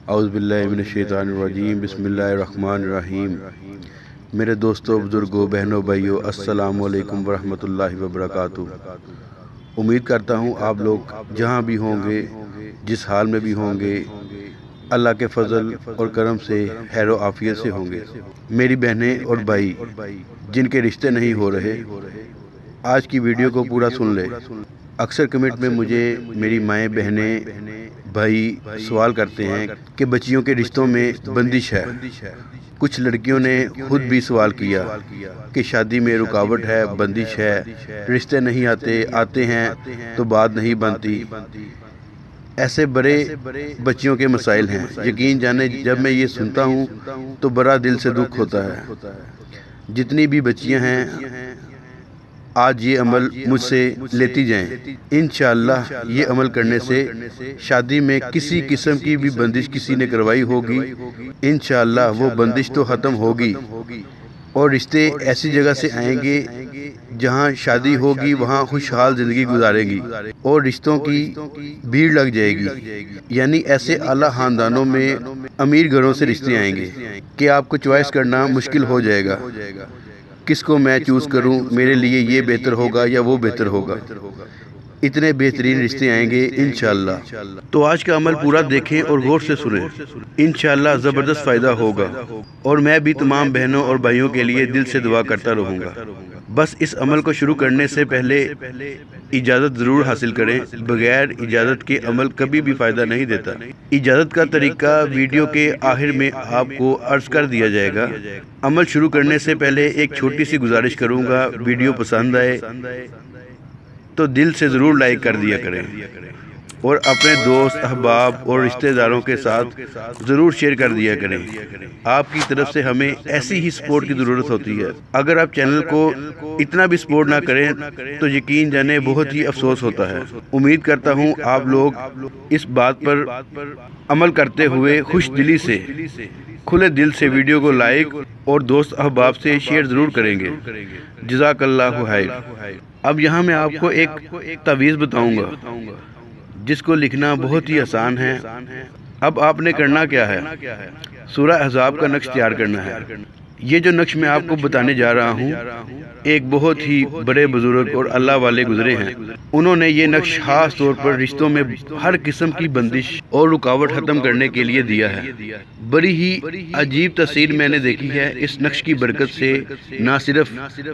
اعوذ باللہ من الشیطان الرجیم، بسم اللہ الرحمن الرحیم۔ میرے دوستوں، بزرگوں، بہنوں، بھائیوں، السلام علیکم ورحمۃ اللہ وبرکاتہ۔ امید کرتا ہوں آپ لوگ جہاں بھی ہوں گے، جس حال میں بھی ہوں گے، اللہ کے فضل اور کرم سے خیر و عافیت سے ہوں گے۔ میری بہنیں اور بھائی جن کے رشتے نہیں ہو رہے، آج کی ویڈیو کو پورا سن لے۔ اکثر کمنٹ میں مجھے میری مائیں، بہنیں، بھائی سوال کرتے ہیں کہ بچیوں کے رشتوں میں بندش ہے۔ کچھ لڑکیوں نے خود بھی سوال کیا کہ شادی میں رکاوٹ ہے، بندش ہے، رشتے نہیں آتے ہیں تو بات نہیں بنتی۔ ایسے بڑے بچیوں کے مسائل ہیں۔ یقین جانے جب میں یہ سنتا ہوں تو بڑا دل سے دکھ ہوتا ہے۔ جتنی بھی بچیاں ہیں، آج یہ عمل مجھ سے لیتی جائیں۔ انشاءاللہ یہ عمل کرنے سے شادی میں کسی قسم کی بھی بندش کسی نے کروائی ہوگی، انشاءاللہ وہ بندش تو ختم ہوگی اور رشتے ایسی جگہ سے آئیں گے جہاں شادی ہوگی، وہاں خوشحال زندگی گزارے گی اور رشتوں کی بھیڑ لگ جائے گی۔ یعنی ایسے اعلیٰ خاندانوں میں، امیر گھروں سے رشتے آئیں گے کہ آپ کو چوائس کرنا مشکل ہو جائے گا، کس کو میں چوز کروں، میرے لیے یہ بہتر ہوگا یا وہ بہتر ہوگا۔ اتنے بہترین رشتے آئیں گے انشاءاللہ۔ تو آج کا عمل پورا دیکھیں اور غور سے سنیں، انشاءاللہ زبردست فائدہ ہوگا، اور میں بھی تمام بہنوں اور بھائیوں کے لیے دل سے دعا کرتا رہوں گا۔ بس اس عمل کو شروع کرنے سے پہلے اجازت ضرور حاصل کریں۔ بغیر اجازت کے عمل کبھی بھی فائدہ نہیں دیتا۔ اجازت کا طریقہ ویڈیو کے آخر میں آپ کو عرض کر دیا جائے گا۔ عمل شروع کرنے سے پہلے ایک چھوٹی سی گزارش کروں گا، ویڈیو پسند آئے تو دل سے ضرور لائک کر دیا کریں اور اپنے دوست، احباب اور رشتہ داروں کے ساتھ ضرور شیئر کر دیا کریں۔ آپ کی طرف سے ہمیں ایسی ہی سپورٹ کی ضرورت ہوتی ہے۔ اگر آپ چینل کو اتنا بھی سپورٹ نہ کریں تو یقین جانیں بہت ہی افسوس ہوتا ہے۔ امید کرتا ہوں آپ لوگ اس بات پر عمل کرتے ہوئے خوش دلی سے، کھلے دل سے ویڈیو کو لائک اور دوست احباب سے شیئر ضرور کریں گے۔ جزاک اللہ خیر۔ اب یہاں میں آپ کو ایک تعویذ بتاؤں گا جس کو لکھنا بہت ہی آسان ہے۔ اب آپ نے کرنا کیا ہے، سورہ احزاب کا نقش تیار کرنا ہے۔ یہ جو نقش میں آپ کو بتانے جا رہا ہوں، ایک بہت ہی بڑے بزرگ اور اللہ والے گزرے ہیں، انہوں نے یہ نقش خاص طور پر رشتوں میں ہر قسم کی بندش اور رکاوٹ ختم کرنے کے لیے دیا ہے۔ بڑی ہی عجیب تاثیر میں نے دیکھی ہے اس نقش کی برکت سے۔ نہ صرف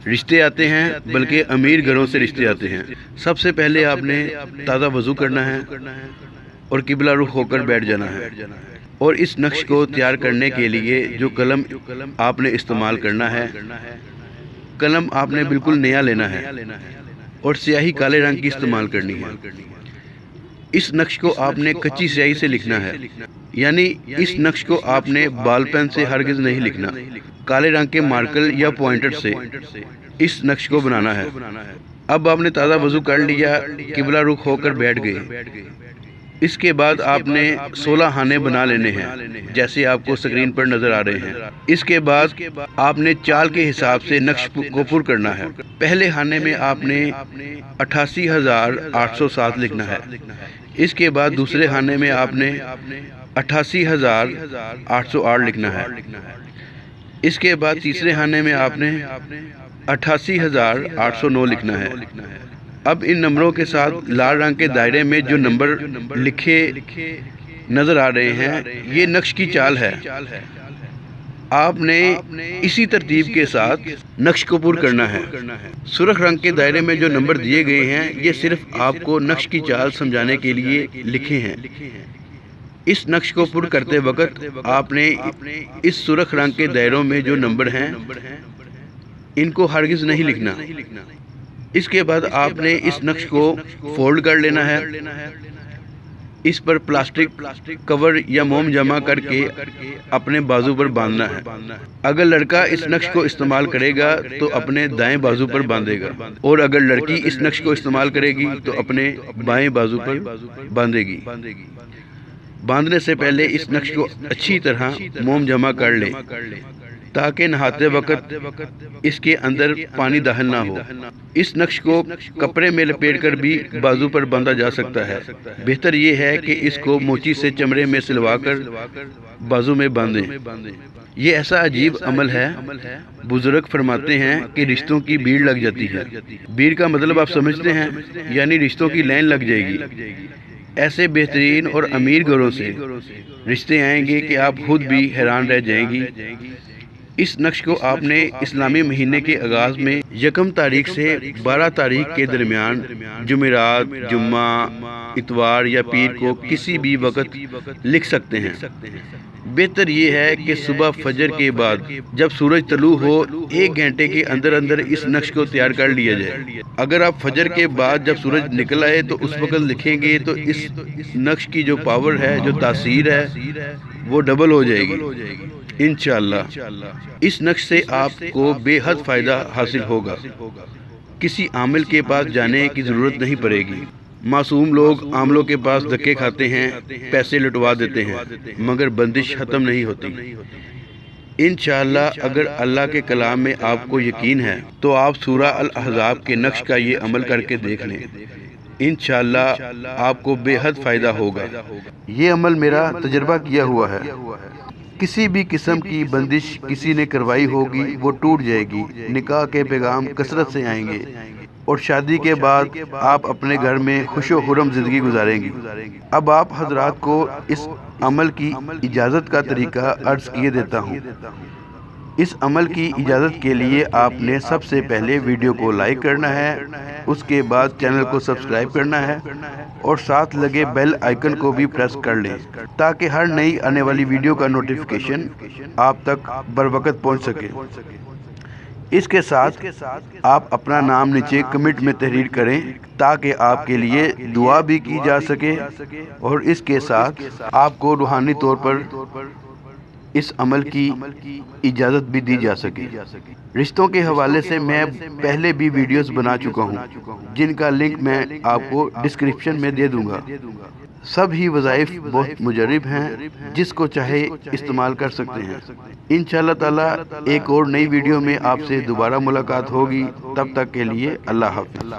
رشتے آتے ہیں بلکہ امیر گھروں سے رشتے آتے ہیں۔ سب سے پہلے آپ نے تازہ وضو کرنا ہے اور قبلہ رخ ہو کر بیٹھ جانا ہے، اور اس نقش کو تیار کرنے کے لیے جو قلم آپ نے استعمال کرنا ہے، قلم آپ نے بالکل نیا لینا ہے اور سیاہی کالے رنگ کی استعمال کرنی ہے۔ اس نقش کو آپ نے کچی سیاہی سے لکھنا ہے، یعنی اس نقش کو آپ نے بال پین سے ہرگز نہیں لکھنا، کالے رنگ کے مارکر یا پوائنٹر سے اس نقش کو بنانا ہے۔ اب آپ نے تازہ وضو کر لیا، قبلہ رخ ہو کر بیٹھ گئے۔ اس کے بعد آپ نے 16 خانے بنا لینے ہیں جیسے آپ کو سکرین پر نظر آ رہے ہیں۔ اس کے بعد آپ نے چال کے حساب سے نقش کو پر کرنا ہے۔ پہلے خانے میں آپ نے 88,807 لکھنا ہے۔ اس کے بعد دوسرے خانے میں آپ نے 88,808 لکھنا ہے۔ اس کے بعد تیسرے خانے میں آپ نے 88,809 لکھنا ہے۔ اب ان نمبروں کے ساتھ لال رنگ کے دائرے میں جو نمبر لکھے نظر آ رہے ہیں، یہ نقش کی چال ہے۔ آپ نے اسی ترتیب کے ساتھ نقش کو پر کرنا ہے۔ سرخ رنگ کے دائرے میں جو نمبر دیے گئے ہیں، یہ صرف آپ کو نقش کی چال سمجھانے کے لیے لکھے ہیں۔ اس نقش کو پر کرتے وقت آپ نے اس سرخ رنگ کے دائروں میں جو نمبر ہیں، ان کو ہرگز نہیں لکھنا۔ اس کے بعد آپ نے اس نقش کو فولڈ کر لینا ہے، اس پر پلاسٹک کور یا موم جمع کر کے اپنے بازو پر باندھنا ہے۔ اگر لڑکا اس نقش کو استعمال کرے گا تو اپنے دائیں بازو پر باندھے گا، اور اگر لڑکی اس نقش کو استعمال کرے گی تو اپنے بائیں بازو پر باندھے گی۔ باندھنے سے پہلے اس نقش کو اچھی طرح موم جمع کر لیں تاکہ نہاتے وقت اس کے اندر پانی داخل نہ ہو۔ اس نقش کو کپڑے میں لپیٹ کر بھی بازو پر باندھا جا سکتا ہے۔ بہتر یہ ہے کہ اس کو موچی سے چمڑے میں سلوا کر بازو میں باندھیں۔ یہ ایسا عجیب عمل ہے، بزرگ فرماتے ہیں کہ رشتوں کی بھیڑ لگ جاتی ہے۔ بھیڑ کا مطلب آپ سمجھتے ہیں، یعنی رشتوں کی لائن لگ جائے گی۔ ایسے بہترین اور امیر گھروں سے رشتے آئیں گے کہ آپ خود بھی حیران رہ جائیں گی۔ اس نقش کو آپ نے اسلامی مہینے کے آغاز میں 1 تاریخ سے 12 تاریخ کے درمیان جمعرات، جمعہ، اتوار یا پیر کو کسی بھی وقت لکھ سکتے ہیں۔ بہتر یہ ہے کہ صبح فجر کے بعد جب سورج طلوع ہو 1 گھنٹے کے اندر اندر اس نقش کو تیار کر لیا جائے۔ اگر آپ فجر کے بعد جب سورج نکل آئے تو اس وقت لکھیں گے تو اس نقش کی جو پاور ہے، جو تاثیر ہے، وہ ڈبل ہو جائے گی انشاءاللہ۔ اس نقش سے آپ کو بے حد فائدہ حاصل ہوگا۔ کسی عامل کے پاس جانے کی ضرورت نہیں پڑے گی۔ معصوم لوگ عاملوں کے پاس دھکے کھاتے ہیں، پیسے لٹوا دیتے ہیں، مگر بندش ختم نہیں ہوتی۔ انشاءاللہ اگر اللہ کے کلام میں آپ کو یقین ہے تو آپ سورہ الاحزاب کے نقش کا یہ عمل کر کے دیکھ لیں۔ انشاءاللہ آپ کو بے حد فائدہ ہوگا۔ یہ عمل میرا تجربہ کیا ہوا ہے۔ کسی بھی قسم کی بندش کسی نے کروائی ہوگی وہ ٹوٹ جائے گی۔ نکاح کے پیغام کثرت سے آئیں گے اور شادی کے بعد آپ اپنے گھر میں خوش و خرم زندگی گزاریں گی۔ اب آپ حضرات کو اس عمل کی اجازت کا طریقہ عرض کیے دیتا ہوں۔ اس عمل کی اجازت کے لیے آپ نے سب سے پہلے ویڈیو کو لائک کرنا ہے، اس کے بعد چینل کو سبسکرائب کرنا ہے اور ساتھ لگے بیل آئیکن کو بھی پریس کر لیں تاکہ ہر نئی آنے والی ویڈیو کا نوٹیفیکیشن آپ تک بروقت پہنچ سکے۔ اس کے ساتھ آپ اپنا نام نیچے کمنٹ میں تحریر کریں تاکہ آپ کے لیے دعا بھی کی جا سکے اور اس کے ساتھ آپ کو روحانی طور پر اس عمل کی اجازت بھی دی جا سکے۔ رشتوں کے حوالے سے میں پہلے بھی ویڈیوز بنا چکا ہوں جن کا لنک میں آپ کو ڈسکرپشن میں دے دوں گا۔ سب ہی وظائف بہت مجرب ہیں، جس کو چاہے استعمال کر سکتے ہیں۔ انشاءاللہ تعالی ایک اور نئی ویڈیو میں آپ سے دوبارہ ملاقات ہوگی، تب تک کے لیے اللہ حافظ۔